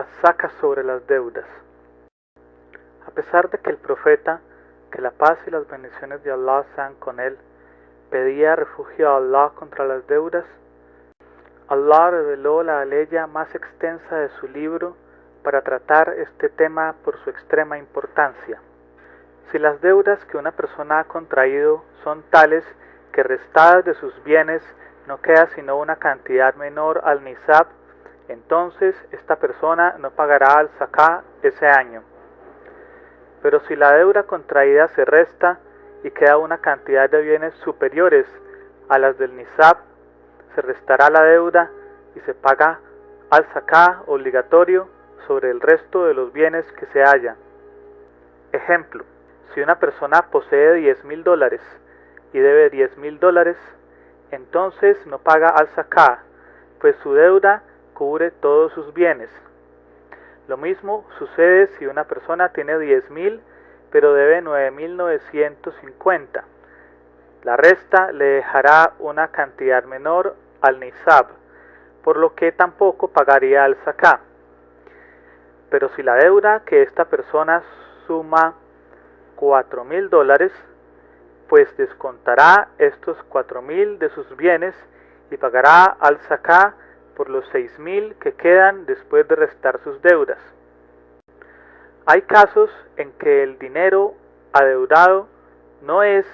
Al-Zaka sobre las deudas. A pesar de que el profeta, que la paz y las bendiciones de Allah sean con él, pedía refugio a Allah contra las deudas, Allah reveló la aleya más extensa de su libro para tratar este tema por su extrema importancia. Si las deudas que una persona ha contraído son tales que restadas de sus bienes no queda sino una cantidad menor al nisab, entonces esta persona no pagará al-Zaka ese año. Pero si la deuda contraída se resta y queda una cantidad de bienes superiores a las del nisab, se restará la deuda y se paga al-Zaka obligatorio sobre el resto de los bienes que se hallan. Ejemplo, si una persona posee $10,000 y debe $10,000, entonces no paga al-Zaka, pues su deuda cubre todos sus bienes. Lo mismo sucede si una persona tiene 10,000 pero debe 9,950. La resta le dejará una cantidad menor al nisab, por lo que tampoco pagaría al-Zaka. Pero si la deuda que esta persona suma $4,000, pues descontará estos 4,000 de sus bienes y pagará al-Zaka por los 6,000 que quedan después de restar sus deudas. Hay casos en que el dinero adeudado no es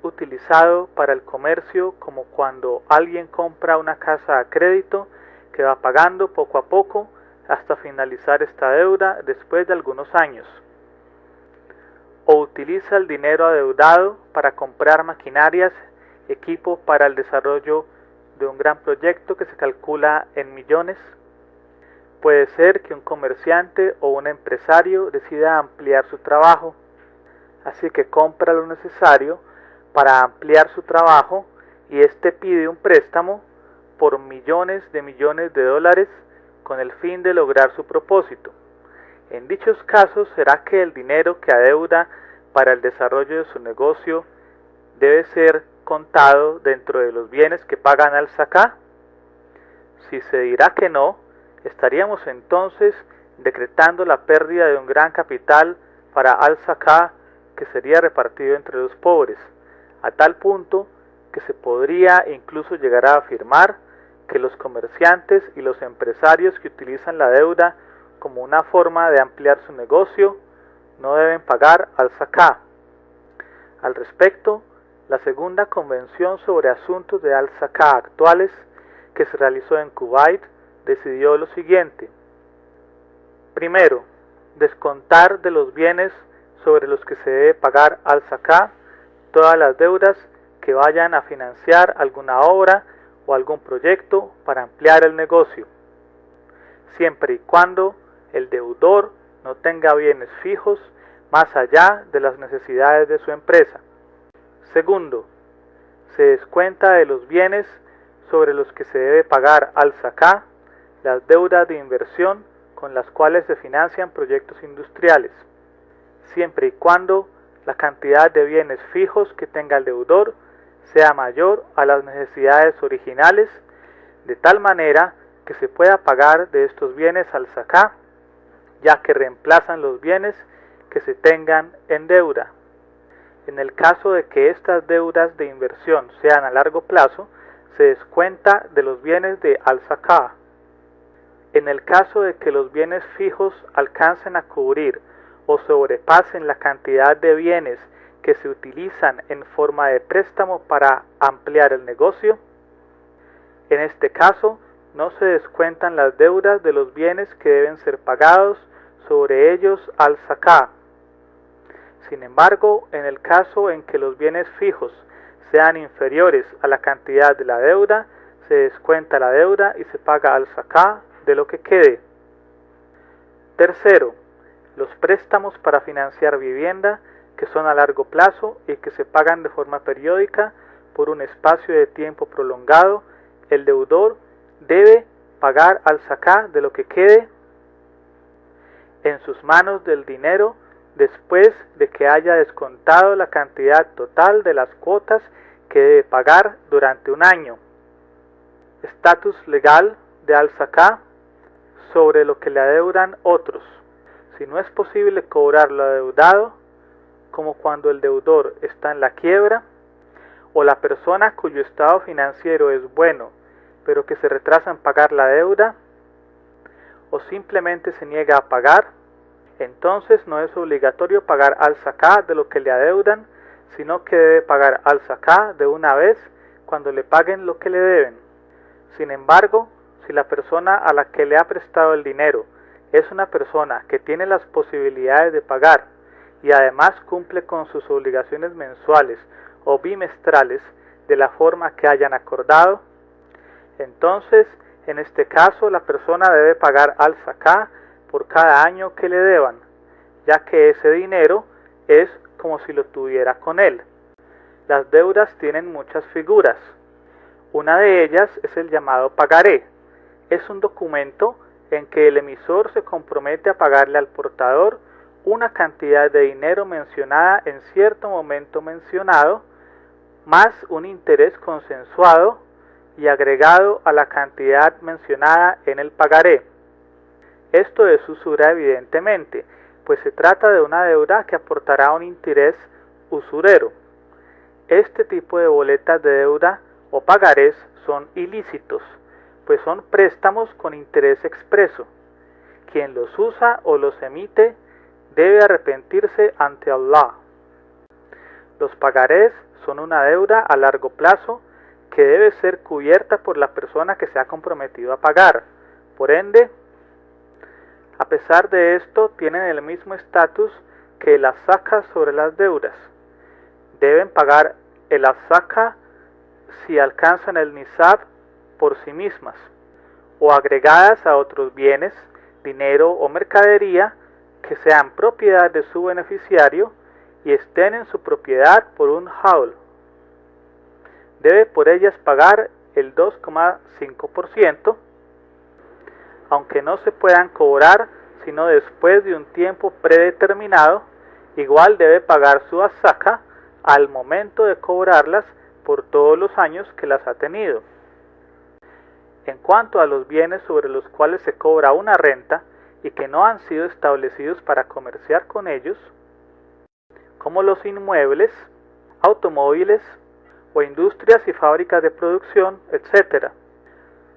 utilizado para el comercio, como cuando alguien compra una casa a crédito que va pagando poco a poco hasta finalizar esta deuda después de algunos años. O utiliza el dinero adeudado para comprar maquinarias, equipo para el desarrollo de un gran proyecto que se calcula en millones. Puede ser que un comerciante o un empresario decida ampliar su trabajo, así que compra lo necesario para ampliar su trabajo y éste pide un préstamo por millones de dólares con el fin de lograr su propósito. En dichos casos, ¿será que el dinero que adeuda para el desarrollo de su negocio debe ser contado dentro de los bienes que pagan al-Zaka? Si se dirá que no, estaríamos entonces decretando la pérdida de un gran capital para al-Zaka que sería repartido entre los pobres, a tal punto que se podría incluso llegar a afirmar que los comerciantes y los empresarios que utilizan la deuda como una forma de ampliar su negocio no deben pagar al-Zaka. Al respecto, la segunda convención sobre asuntos de al-Zaka actuales, que se realizó en Kuwait, decidió lo siguiente. Primero, descontar de los bienes sobre los que se debe pagar al-Zaka todas las deudas que vayan a financiar alguna obra o algún proyecto para ampliar el negocio, siempre y cuando el deudor no tenga bienes fijos más allá de las necesidades de su empresa. Segundo, se descuenta de los bienes sobre los que se debe pagar al-Zaka las deudas de inversión con las cuales se financian proyectos industriales, siempre y cuando la cantidad de bienes fijos que tenga el deudor sea mayor a las necesidades originales, de tal manera que se pueda pagar de estos bienes al-Zaka, ya que reemplazan los bienes que se tengan en deuda. En el caso de que estas deudas de inversión sean a largo plazo, se descuenta de los bienes de al-Zaka. En el caso de que los bienes fijos alcancen a cubrir o sobrepasen la cantidad de bienes que se utilizan en forma de préstamo para ampliar el negocio, en este caso no se descuentan las deudas de los bienes que deben ser pagados sobre ellos al-Zaka. Sin embargo, en el caso en que los bienes fijos sean inferiores a la cantidad de la deuda, se descuenta la deuda y se paga al-Zaka de lo que quede. Tercero, los préstamos para financiar vivienda que son a largo plazo y que se pagan de forma periódica por un espacio de tiempo prolongado, el deudor debe pagar al-Zaka de lo que quede en sus manos del dinero después de que haya descontado la cantidad total de las cuotas que debe pagar durante un año. Estatus legal de al-Zaka. sobre lo que le adeudan otros. Si no es posible cobrar lo adeudado, como cuando el deudor está en la quiebra, o la persona cuyo estado financiero es bueno, pero que se retrasa en pagar la deuda, o simplemente se niega a pagar, entonces no es obligatorio pagar al-Zaká de lo que le adeudan, sino que debe pagar al-Zaká de una vez cuando le paguen lo que le deben. Sin embargo, si la persona a la que le ha prestado el dinero es una persona que tiene las posibilidades de pagar y además cumple con sus obligaciones mensuales o bimestrales de la forma que hayan acordado, entonces en este caso la persona debe pagar al-Zaká por cada año que le deban, ya que ese dinero es como si lo tuviera con él. Las deudas tienen muchas figuras. Una de ellas es el llamado pagaré. Es un documento en que el emisor se compromete a pagarle al portador una cantidad de dinero mencionada en cierto momento mencionado, más un interés consensuado y agregado a la cantidad mencionada en el pagaré. Esto es usura evidentemente, pues se trata de una deuda que aportará un interés usurero. Este tipo de boletas de deuda o pagarés son ilícitos, pues son préstamos con interés expreso. Quien los usa o los emite debe arrepentirse ante Allah. Los pagarés son una deuda a largo plazo que debe ser cubierta por la persona que se ha comprometido a pagar. Por ende, a pesar de esto, tienen el mismo estatus que el az-Zaká sobre las deudas. Deben pagar el az-Zaká si alcanzan el nisab por sí mismas, o agregadas a otros bienes, dinero o mercadería que sean propiedad de su beneficiario y estén en su propiedad por un haul. Debe por ellas pagar el 2,5%, aunque no se puedan cobrar sino después de un tiempo predeterminado. Igual debe pagar su az-Zaká al momento de cobrarlas por todos los años que las ha tenido. En cuanto a los bienes sobre los cuales se cobra una renta y que no han sido establecidos para comerciar con ellos, como los inmuebles, automóviles o industrias y fábricas de producción, etc.,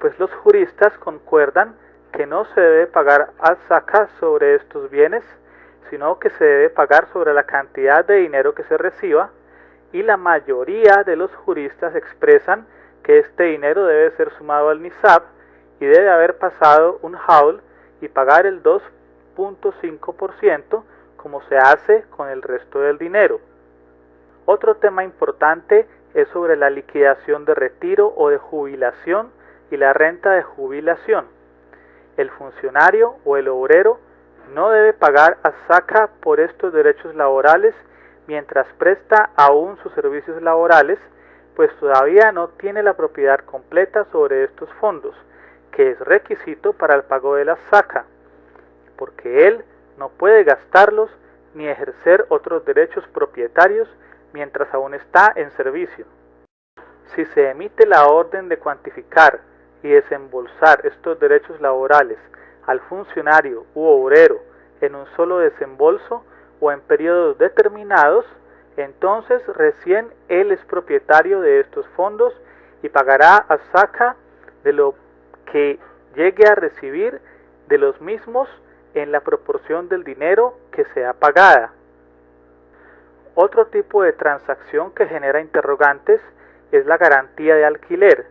pues los juristas concuerdan que no se debe pagar az-Zaká sobre estos bienes, sino que se debe pagar sobre la cantidad de dinero que se reciba, y la mayoría de los juristas expresan que este dinero debe ser sumado al nisab y debe haber pasado un haul y pagar el 2,5% como se hace con el resto del dinero. Otro tema importante es sobre la liquidación de retiro o de jubilación y la renta de jubilación. El funcionario o el obrero no debe pagar az-Zaká por estos derechos laborales mientras presta aún sus servicios laborales, pues todavía no tiene la propiedad completa sobre estos fondos, que es requisito para el pago de la az-Zaká, porque él no puede gastarlos ni ejercer otros derechos propietarios mientras aún está en servicio. Si se emite la orden de cuantificar y desembolsar estos derechos laborales al funcionario u obrero en un solo desembolso o en periodos determinados, entonces recién él es propietario de estos fondos y pagará az-Zaká de lo que llegue a recibir de los mismos en la proporción del dinero que sea pagada. Otro tipo de transacción que genera interrogantes es la garantía de alquiler,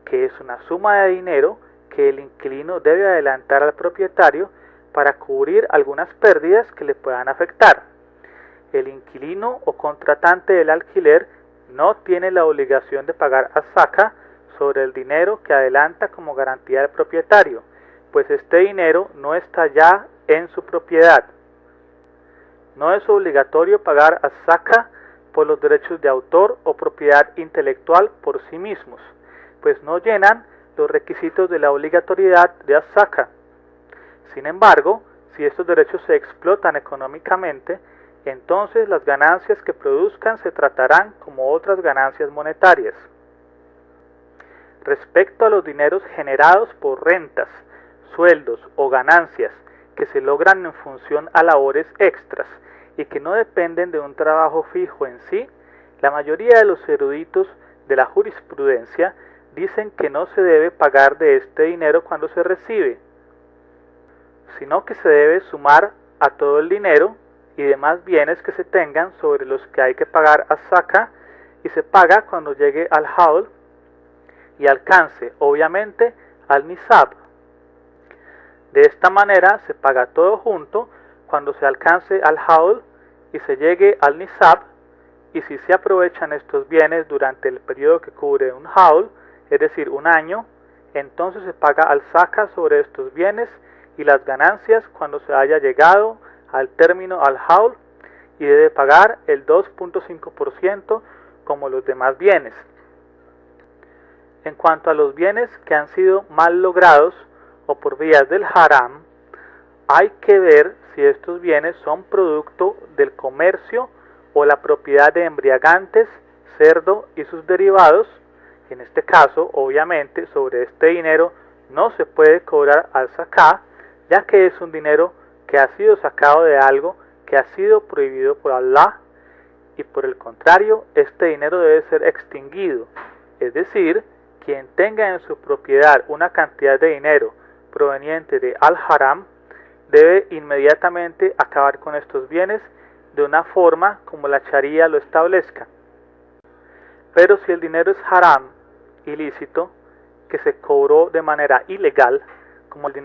que es una suma de dinero que el inquilino debe adelantar al propietario para cubrir algunas pérdidas que le puedan afectar. El inquilino o contratante del alquiler no tiene la obligación de pagar az-Zaká sobre el dinero que adelanta como garantía del propietario, pues este dinero no está ya en su propiedad. No es obligatorio pagar az-Zaká por los derechos de autor o propiedad intelectual por sí mismos, pues no llenan los requisitos de la obligatoriedad de az-Zaká. Sin embargo, si estos derechos se explotan económicamente, entonces las ganancias que produzcan se tratarán como otras ganancias monetarias. Respecto a los dineros generados por rentas, sueldos o ganancias que se logran en función a labores extras y que no dependen de un trabajo fijo en sí, la mayoría de los eruditos de la jurisprudencia dicen que no se debe pagar de este dinero cuando se recibe, sino que se debe sumar a todo el dinero y demás bienes que se tengan sobre los que hay que pagar az-zaka, y se paga cuando llegue al haul y alcance, obviamente, al nisab. De esta manera se paga todo junto cuando se alcance al haul y se llegue al nisab, y si se aprovechan estos bienes durante el periodo que cubre un haul, es decir, un año, entonces se paga az-zaka sobre estos bienes y las ganancias cuando se haya llegado al término al haul, y debe pagar el 2.5% como los demás bienes. En cuanto a los bienes que han sido mal logrados o por vías del haram, hay que ver si estos bienes son producto del comercio o la propiedad de embriagantes, cerdo y sus derivados. En este caso, obviamente, sobre este dinero no se puede cobrar az-zaká, ya que es un dinero que ha sido sacado de algo que ha sido prohibido por Allah, y por el contrario, este dinero debe ser extinguido. Es decir, quien tenga en su propiedad una cantidad de dinero proveniente de al-haram, debe inmediatamente acabar con estos bienes de una forma como la Sharia lo establezca. Pero si el dinero es haram, ilícito, que se cobró de manera ilegal, como el dinero